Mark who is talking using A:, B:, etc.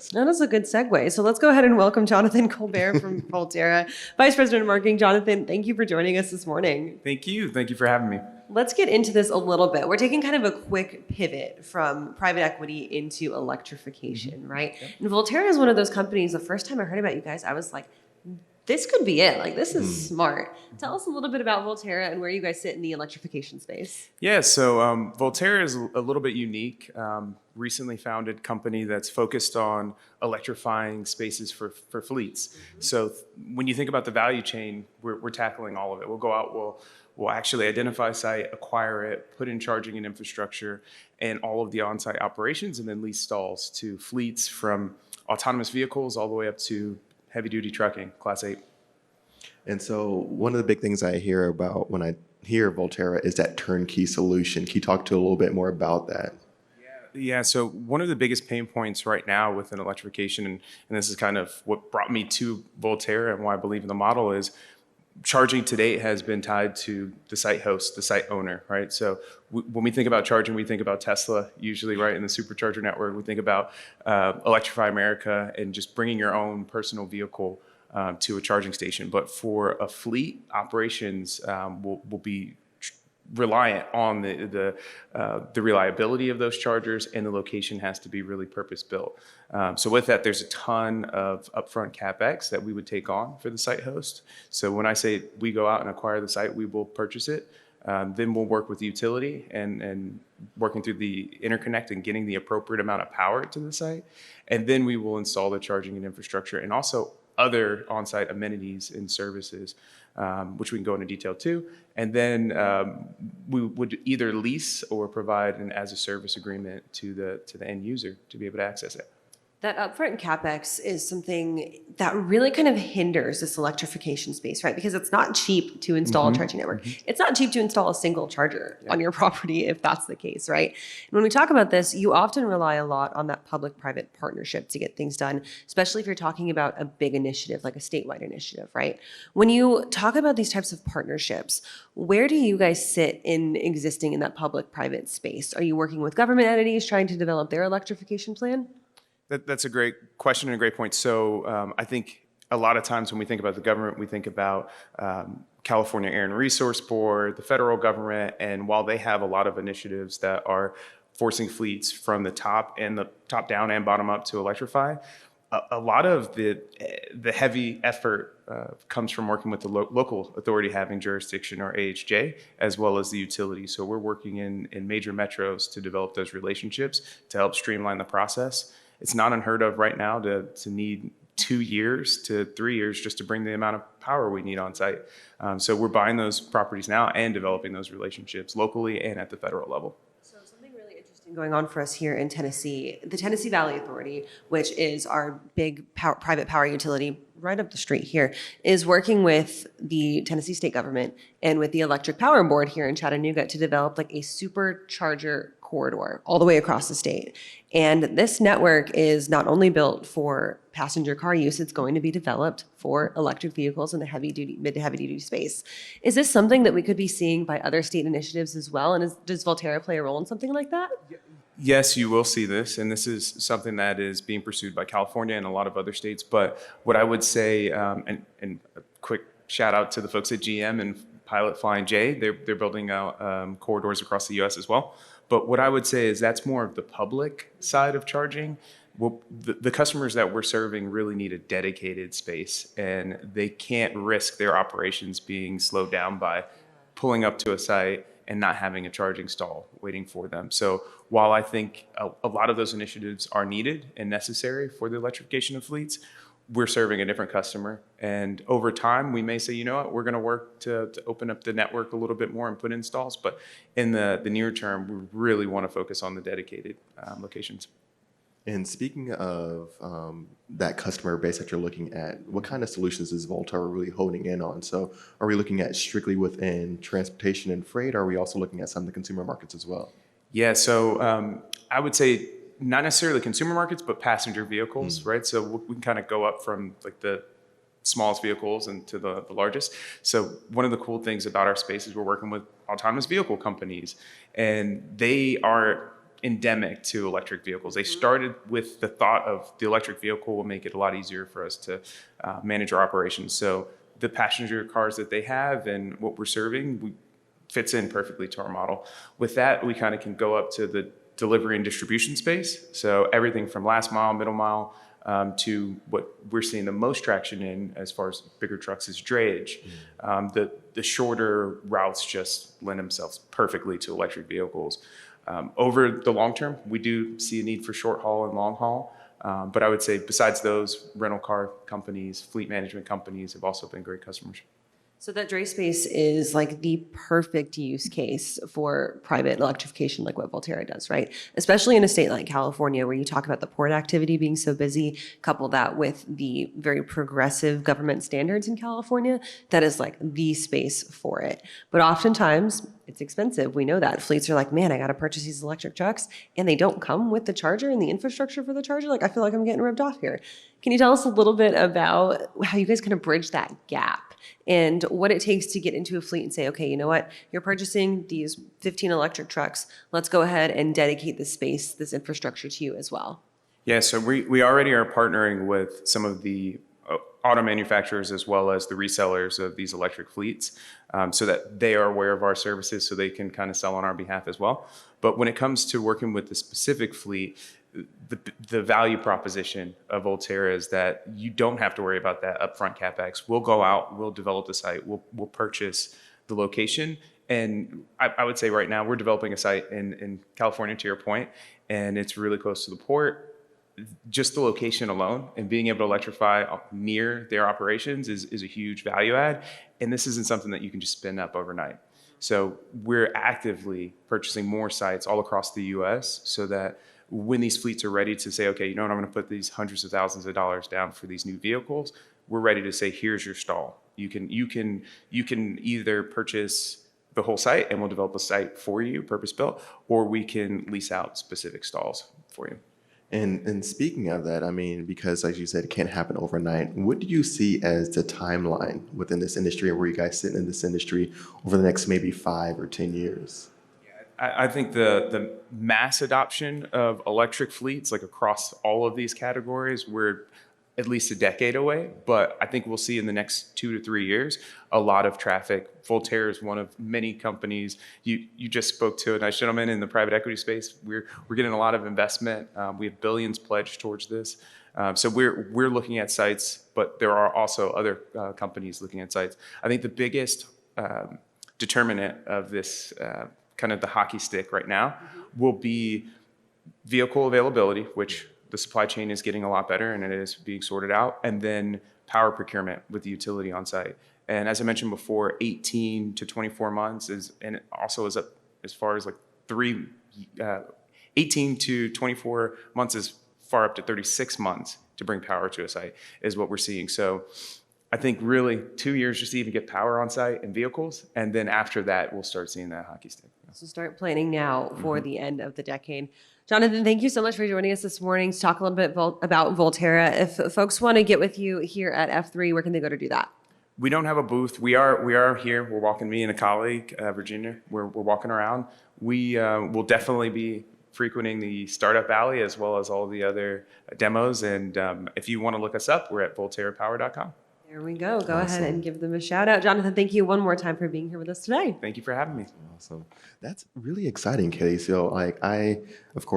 A: context.
B: That is a good segue. So let's go ahead and welcome Jonathan Colbert from Voltera, Vice President of Marketing. Jonathan, thank you for joining us this morning.
C: Thank you. Thank you for having me.
B: Let's get into this a little bit. We're taking kind of a quick pivot from private equity into electrification, right? Yep. And Voltera is one of those companies, the first time I heard about you guys, I was like, this could be it. Like, this is smart. Tell us a little bit about Voltera and where you guys sit in the electrification space.
C: Yeah, so Voltera is a little bit unique. Recently founded company that's focused on electrifying spaces for fleets. So when you think about the value chain, we're tackling all of it. We'll go out, we'll actually identify a site, acquire it, put in charging and infrastructure, and all of the on-site operations, and then lease stalls to fleets from autonomous vehicles all the way up to heavy-duty trucking, Class 8.
A: And so one of the big things I hear about when I hear Voltera is that turnkey solution. Can you talk to a little bit more about that?
C: Yeah, so one of the biggest pain points right now within electrification, and this is kind of what brought me to Voltera and why I believe in the model, is charging to date has been tied to the site host, the site owner, right? So when we think about charging, we think about Tesla usually, right, in the supercharger network. We think about Electrify America and just bringing your own personal vehicle to a charging station. But for a fleet, operations will be reliant on the reliability of those chargers, and the location has to be really purpose built. So with that, there's a ton of upfront CapEx that we would take on for the site host. So when I say we go out and acquire the site, we will purchase it. Then we'll work with the utility and working through the interconnect and getting the appropriate amount of power to the site. And then we will install the charging and infrastructure and also other on-site amenities and services, which we can go into detail too. And then we would either lease or provide an as-a-service agreement to the end user to be able to access it.
B: That upfront CapEx is something that really kind of hinders this electrification space, right? Because it's not cheap to install a charging network. It's not cheap to install a single charger on your property if that's the case, right? And when we talk about this, you often rely a lot on that public-private partnership to get things done, especially if you're talking about a big initiative, like a statewide initiative, right? When you talk about these types of partnerships, where do you guys sit in existing in that public-private space? Are you working with government entities trying to develop their electrification plan?
C: That's a great question and a great point. So I think a lot of times when we think about the government, we think about California Air and Resource Board, the federal government, and while they have a lot of initiatives that are forcing fleets from the top down and bottom up to electrify, a lot of the heavy effort comes from working with the local authority having jurisdiction, or AHJ, as well as the utility. So we're working in major metros to develop those relationships to help streamline the process. It's not unheard of right now to need 2 years to 3 years just to bring the amount of power we need on site. So we're buying those properties now and developing those relationships locally and at the federal level.
B: So something really interesting going on for us here in Tennessee, the Tennessee Valley Authority, which is our big private power utility right up the street here, is working with the Tennessee state government and with the Electric Power Board here in Chattanooga to develop like a supercharger corridor all the way across the state. And this network is not only built for passenger car use, it's going to be developed for electric vehicles in the mid to heavy duty space. Is this something that we could be seeing by other state initiatives as well? And does Voltera play a role in something like that?
C: Yes, you will see this, and this is something that is being pursued by California and a lot of other states. But what I would say, and a quick shout out to the folks at GM and Pilot Flying J, they're building out corridors across the U.S. as well. But what I would say is that's more of the public side of charging. Well, the customers that we're serving really need a dedicated space, and they can't risk their operations being slowed down by pulling up to a site and not having a charging stall waiting for them. So while I think a lot of those initiatives are needed and necessary for the electrification of fleets, we're serving a different customer. And over time, we may say, you know what, we're gonna work to open up the network a little bit more and put installs. But in the near term, we really wanna focus on the dedicated locations.
A: And speaking of that customer base that you're looking at, what kind of solutions is Voltera really honing in on? So are we looking at strictly within transportation and freight? Or are we also looking at some of the consumer markets as well?
C: Yeah, so I would say not necessarily consumer markets, but passenger vehicles, right? So we can kind of go up from like the smallest vehicles and to the largest. So one of the cool things about our space is we're working with autonomous vehicle companies, and they are endemic to electric vehicles. They started with the thought of the electric vehicle will make it a lot easier for us to manage our operations. So the passenger cars that they have and what we're serving fits in perfectly to our model. With that, we kind of can go up to the delivery and distribution space. So everything from last mile, middle mile, to what we're seeing the most traction in as far as bigger trucks is drayage. The shorter routes just lend themselves perfectly to electric vehicles. Over the long term, we do see a need for short haul and long haul. But I would say besides those, rental car companies, fleet management companies have also been great customers.
B: So that dray space is like the perfect use case for private electrification, like what Voltera does, right? Especially in a state like California, where you talk about the port activity being so busy, couple that with the very progressive government standards in California, that is like the space for it. But oftentimes it's expensive. We know that. Fleets are like, man, I got to purchase these electric trucks, and they don't come with the charger and the infrastructure for the charger. Like, I feel like I'm getting ripped off here. Can you tell us a little bit about how you guys kind of bridge that gap and what it takes to get into a fleet and say, okay, you know what, you're purchasing these 15 electric trucks. Let's go ahead and dedicate this space, this infrastructure to you as well.
C: Yeah, so we already are partnering with some of the auto manufacturers as well as the resellers of these electric fleets, so that they are aware of our services so they can kind of sell on our behalf as well. But when it comes to working with the specific fleet, the value proposition of Voltera is that you don't have to worry about that upfront CapEx. We'll go out, we'll develop the site, we'll purchase the location. And I would say right now we're developing a site in California, to your point, and it's really close to the port. Just the location alone and being able to electrify near their operations is a huge value add. And this isn't something that you can just spin up overnight. So we're actively purchasing more sites all across the US so that when these fleets are ready to say, okay, you know what, I'm going to put these hundreds of thousands of dollars down for these new vehicles, we're ready to say, here's your stall. You can either purchase the whole site and we'll develop a site for you, purpose built, or we can lease out specific stalls for you.
A: And speaking of that, I mean, because as you said, it can't happen overnight. What do you see as the timeline within this industry, or where you guys sit in this industry over the next maybe 5 or 10 years?
C: I think the mass adoption of electric fleets, like across all of these categories, we're at least a decade away. But I think we'll see in the next 2 to 3 years a lot of traffic. Voltera is one of many companies. You just spoke to a nice gentleman in the private equity space. We're getting a lot of investment. We have billions pledged towards this. So we're looking at sites, but there are also other companies looking at sites. I think the biggest determinant of this kind of the hockey stick right now will be vehicle availability, which the supply chain is getting a lot better and it is being sorted out, and then power procurement with the utility on site. And as I mentioned before, 18 to 24 months and it also is up as far as like 18 to 24 months is far up to 36 months to bring power to a site is what we're seeing. So I think really 2 years just to even get power on site and vehicles. And then after that, we'll start seeing that hockey stick.
B: So start planning now for the end of the decade. Jonathan, thank you so much for joining us this morning to talk a little bit about Voltera. If folks want to get with you here at F3, where can they go to do that?
C: We don't have a booth. We are here. We're walking, me and a colleague, Virginia. We're walking around. We will definitely be frequenting the Startup Alley as well as all the other demos. And if you want to look us up, we're at volterapower.com.
B: There we go. Go ahead and give them a shout out. Jonathan, thank you one more time for being here with us today.
C: Thank you for having me.
A: Awesome. That's really exciting, Kaylee. So, like, of course,